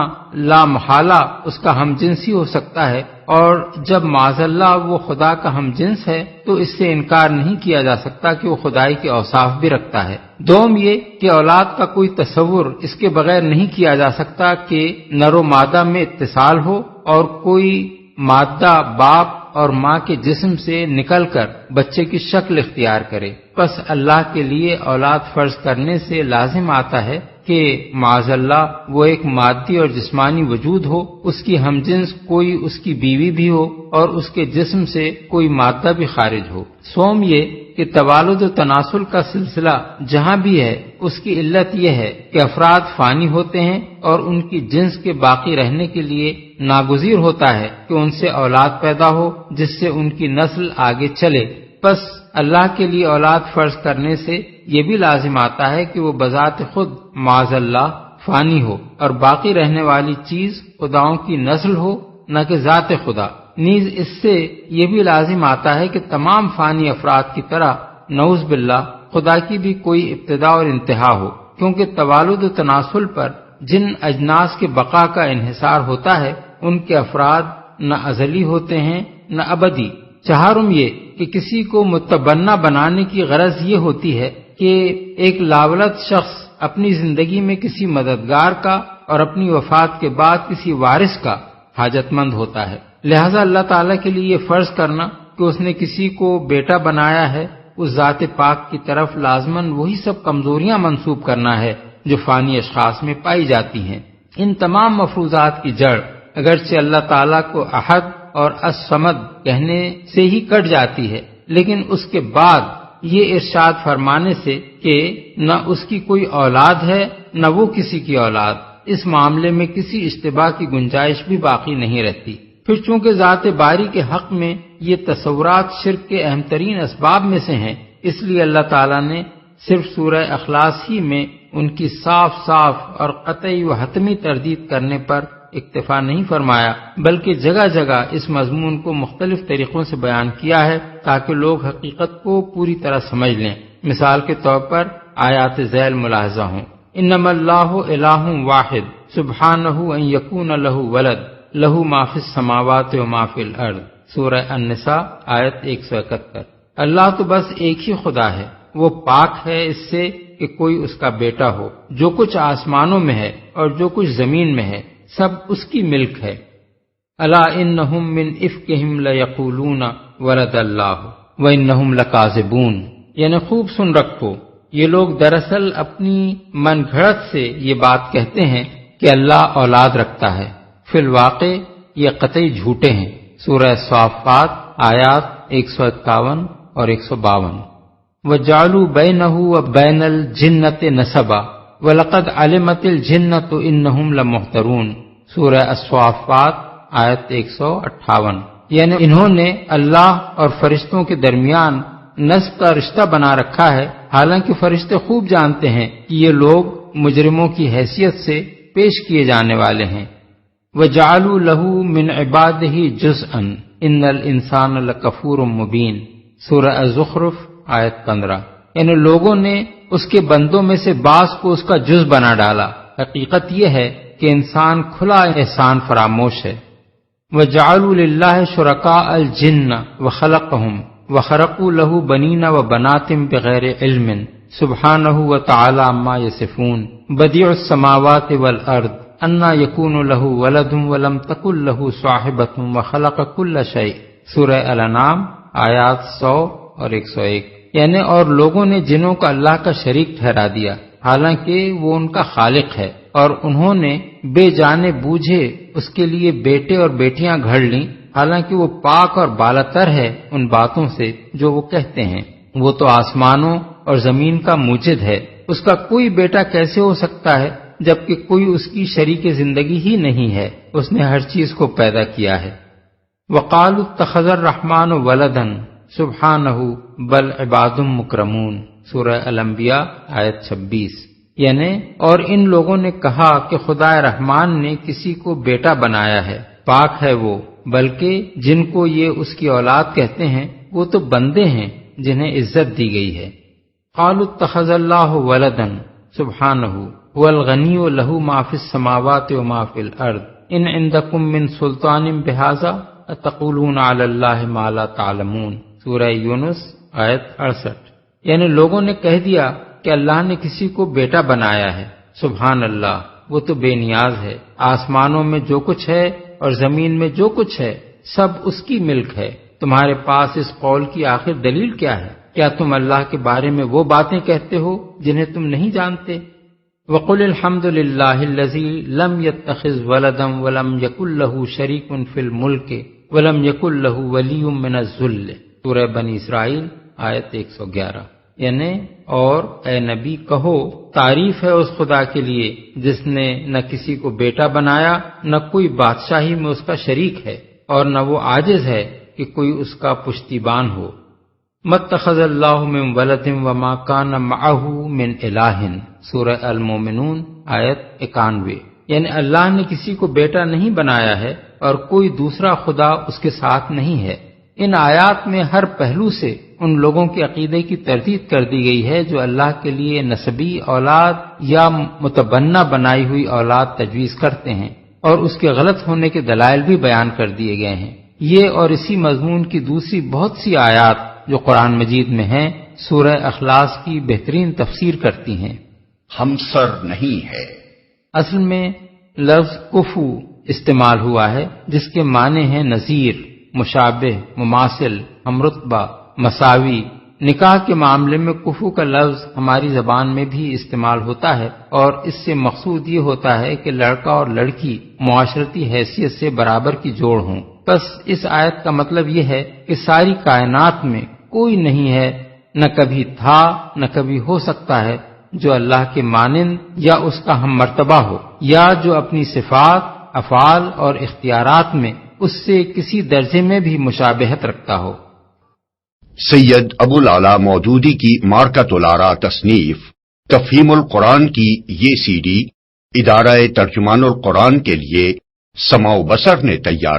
لا محالہ اس کا ہم جنسی ہو سکتا ہے اور جب معاذ اللہ وہ خدا کا ہم جنس ہے تو اس سے انکار نہیں کیا جا سکتا کہ وہ خدائی کے اوصاف بھی رکھتا ہے۔ دوم یہ کہ اولاد کا کوئی تصور اس کے بغیر نہیں کیا جا سکتا کہ نر و مادہ میں اتصال ہو اور کوئی مادہ باپ اور ماں کے جسم سے نکل کر بچے کی شکل اختیار کرے۔ پس اللہ کے لیے اولاد فرض کرنے سے لازم آتا ہے کہ معاذ اللہ وہ ایک مادی اور جسمانی وجود ہو، اس کی ہمجنس کوئی اس کی بیوی بھی ہو اور اس کے جسم سے کوئی مادہ بھی خارج ہو۔ سوم یہ کہ توالد و تناسل کا سلسلہ جہاں بھی ہے اس کی علت یہ ہے کہ افراد فانی ہوتے ہیں اور ان کی جنس کے باقی رہنے کے لیے ناگزیر ہوتا ہے کہ ان سے اولاد پیدا ہو جس سے ان کی نسل آگے چلے۔ پس اللہ کے لیے اولاد فرض کرنے سے یہ بھی لازم آتا ہے کہ وہ بذات خود معاذ اللہ فانی ہو اور باقی رہنے والی چیز خداؤں کی نسل ہو نہ کہ ذات خدا۔ نیز اس سے یہ بھی لازم آتا ہے کہ تمام فانی افراد کی طرح نعوذ باللہ خدا کی بھی کوئی ابتدا اور انتہا ہو، کیونکہ توالد و تناسل پر جن اجناس کے بقا کا انحصار ہوتا ہے ان کے افراد نہ ازلی ہوتے ہیں نہ ابدی۔ چہارم یہ کہ کسی کو متبنہ بنانے کی غرض یہ ہوتی ہے کہ ایک لاولد شخص اپنی زندگی میں کسی مددگار کا اور اپنی وفات کے بعد کسی وارث کا حاجت مند ہوتا ہے، لہذا اللہ تعالیٰ کے لیے یہ فرض کرنا کہ اس نے کسی کو بیٹا بنایا ہے اس ذات پاک کی طرف لازماً وہی سب کمزوریاں منسوب کرنا ہے جو فانی اشخاص میں پائی جاتی ہیں۔ ان تمام مفروضات کی جڑ اگرچہ اللہ تعالیٰ کو احد اور الصمد کہنے سے ہی کٹ جاتی ہے، لیکن اس کے بعد یہ ارشاد فرمانے سے کہ نہ اس کی کوئی اولاد ہے نہ وہ کسی کی اولاد، اس معاملے میں کسی اشتباہ کی گنجائش بھی باقی نہیں رہتی۔ پھر چونکہ ذات باری کے حق میں یہ تصورات شرک کے اہم ترین اسباب میں سے ہیں، اس لیے اللہ تعالیٰ نے صرف سورہ اخلاص ہی میں ان کی صاف صاف اور قطعی و حتمی تردید کرنے پر اکتفا نہیں فرمایا، بلکہ جگہ جگہ اس مضمون کو مختلف طریقوں سے بیان کیا ہے تاکہ لوگ حقیقت کو پوری طرح سمجھ لیں۔ مثال کے طور پر آیات ذیل ملاحظہ ہوں: انما اللہ الہ واحد سبحانہ ان یکون لہ ولد لہ ما فی السماوات و ما فی الارض، سورہ النساء آیت 171۔ اللہ تو بس ایک ہی خدا ہے، وہ پاک ہے اس سے کہ کوئی اس کا بیٹا ہو۔ جو کچھ آسمانوں میں ہے اور جو کچھ زمین میں ہے سب اس کی ملک ہے۔ الا انہم من افکہم لیقولون ولد اللہ وانہم لکاذبون، یعنی خوب سن رکھو، یہ لوگ دراصل اپنی من گھڑت سے یہ بات کہتے ہیں کہ اللہ اولاد رکھتا ہے، فی الواقع یہ قطعی جھوٹے ہیں۔ سورہ صافات آیات 151 اور 152۔ وَجَعَلُوا بَيْنَهُ وَبَيْنَ الْجِنَّةِ نَسَبًا وَلَقَدْ عَلِمَتِ الْجِنَّةُ إِنَّهُمْ لَمُحْضَرُونَ، سورہ الصافات آیت 158۔ یعنی انہوں نے اللہ اور فرشتوں کے درمیان نسب کا رشتہ بنا رکھا ہے، حالانکہ فرشتے خوب جانتے ہیں کہ یہ لوگ مجرموں کی حیثیت سے پیش کیے جانے والے ہیں۔ وَجَعَلُوا لَهُ مِنْ عِبَادِهِ جُزْءًا إِنَّ الْإِنسَانَ لَكَفُورٌ مُبِينٌ، سورہ الزخرف آیت 15۔ یعنی لوگوں نے اس کے بندوں میں سے بعض کو اس کا جز بنا ڈالا، حقیقت یہ ہے کہ انسان کھلا احسان فراموش ہے۔ وَجَعَلُوا لِلَّهِ شُرَكَاءَ الْجِنَّ وَخَلَقَهُمْ وَخَرَقُوا لَهُ بَنِينَ وَبَنَاتٍ بِغَيْرِ عِلْمٍ سُبْحَانَهُ وَتَعَالَى عَمَّا يَصِفُونَ بَدِيعُ السَّمَاوَاتِ وَالْأَرْضِ أَنَّىٰ يَكُونُ لَهُ وَلَدٌ وَلَمْ تَكُن لَهُ صَاحِبَةٌ وَخَلَقَ كُلَّ شَيْءٍ، سورہ الانعام آیات 100 اور 101۔ یعنی اور لوگوں نے جنوں کو اللہ کا شریک ٹھہرا دیا حالانکہ وہ ان کا خالق ہے، اور انہوں نے بے جانے بوجھے اس کے لیے بیٹے اور بیٹیاں گھڑ لیں، حالانکہ وہ پاک اور بالاتر ہے ان باتوں سے جو وہ کہتے ہیں۔ وہ تو آسمانوں اور زمین کا موجد ہے، اس کا کوئی بیٹا کیسے ہو سکتا ہے جبکہ کوئی اس کی شریک زندگی ہی نہیں ہے، اس نے ہر چیز کو پیدا کیا ہے۔ وَقَالُوا اتَّخَذَ الرَّحْمَٰنُ وَلَدًا سُبْحَانَهُ بَلْ عِبَادٌ مُّكْرَمُونَ، سورہ الانبیاء آیت 26۔ یعنی اور ان لوگوں نے کہا کہ خدا رحمان نے کسی کو بیٹا بنایا ہے، پاک ہے وہ، بلکہ جن کو یہ اس کی اولاد کہتے ہیں وہ تو بندے ہیں جنہیں عزت دی گئی ہے۔ قالوا اتخذ اللہ ولدا سبحانہ هو الغنی لہ ما فی السماوات وما فی الارض ان عندکم من سلطان بہذا تقولون علی اللہ ما لا تعلمون، سورہ یونس آیت 68۔ یعنی لوگوں نے کہہ دیا کہ اللہ نے کسی کو بیٹا بنایا ہے۔ سبحان اللہ، وہ تو بے نیاز ہے۔ آسمانوں میں جو کچھ ہے اور زمین میں جو کچھ ہے سب اس کی ملک ہے۔ تمہارے پاس اس قول کی آخر دلیل کیا ہے؟ کیا تم اللہ کے بارے میں وہ باتیں کہتے ہو جنہیں تم نہیں جانتے؟ وَقُلِ الْحَمْدُ لِلَّهِ الَّذِي لَمْ يَتَّخِذْ وَلَدًا وَلَمْ يَكُن لَّهُ شَرِيكٌ فِي الْمُلْكِ وَلَمْ يَكُن لَّهُ وَلِيٌّ مِّنَ الذُّلِّ، سورہ بنی اسرائیل آیت 111۔ یعنی اور اے نبی کہو، تعریف ہے اس خدا کے لیے جس نے نہ کسی کو بیٹا بنایا، نہ کوئی بادشاہی میں اس کا شریک ہے، اور نہ وہ عاجز ہے کہ کوئی اس کا پشتیبان ہو۔ مَتَّخَذَ اللَّهُ مِن وَلَدٍ وَمَا كَانَ مَعَهُ مِنْ إِلَٰهٍ، سورہ المومنون آیت 91۔ یعنی اللہ نے کسی کو بیٹا نہیں بنایا ہے اور کوئی دوسرا خدا اس کے ساتھ نہیں ہے۔ ان آیات میں ہر پہلو سے ان لوگوں کے عقیدے کی تردید کر دی گئی ہے جو اللہ کے لیے نسبی اولاد یا متبنہ بنائی ہوئی اولاد تجویز کرتے ہیں، اور اس کے غلط ہونے کے دلائل بھی بیان کر دیے گئے ہیں۔ یہ اور اسی مضمون کی دوسری بہت سی آیات جو قرآن مجید میں ہیں سورہ اخلاص کی بہترین تفسیر کرتی ہیں۔ ہمسر نہیں ہے۔ اصل میں لفظ کفو استعمال ہوا ہے جس کے معنی ہیں نظیر، مشابہ، مماثل، ہمرتبہ، مساوی۔ نکاح کے معاملے میں کفو کا لفظ ہماری زبان میں بھی استعمال ہوتا ہے، اور اس سے مقصود یہ ہوتا ہے کہ لڑکا اور لڑکی معاشرتی حیثیت سے برابر کی جوڑ ہوں۔ بس اس آیت کا مطلب یہ ہے کہ ساری کائنات میں کوئی نہیں ہے، نہ کبھی تھا نہ کبھی ہو سکتا ہے، جو اللہ کے مانند یا اس کا ہم مرتبہ ہو، یا جو اپنی صفات، افعال اور اختیارات میں اس سے کسی درجے میں بھی مشابہت رکھتا ہو۔ سید ابو العلا مودودی کی مارکۃ الآراء تصنیف تفہیم القرآن کی یہ CD ادارہ ترجمان القرآن کے لیے سمع و بصر نے تیار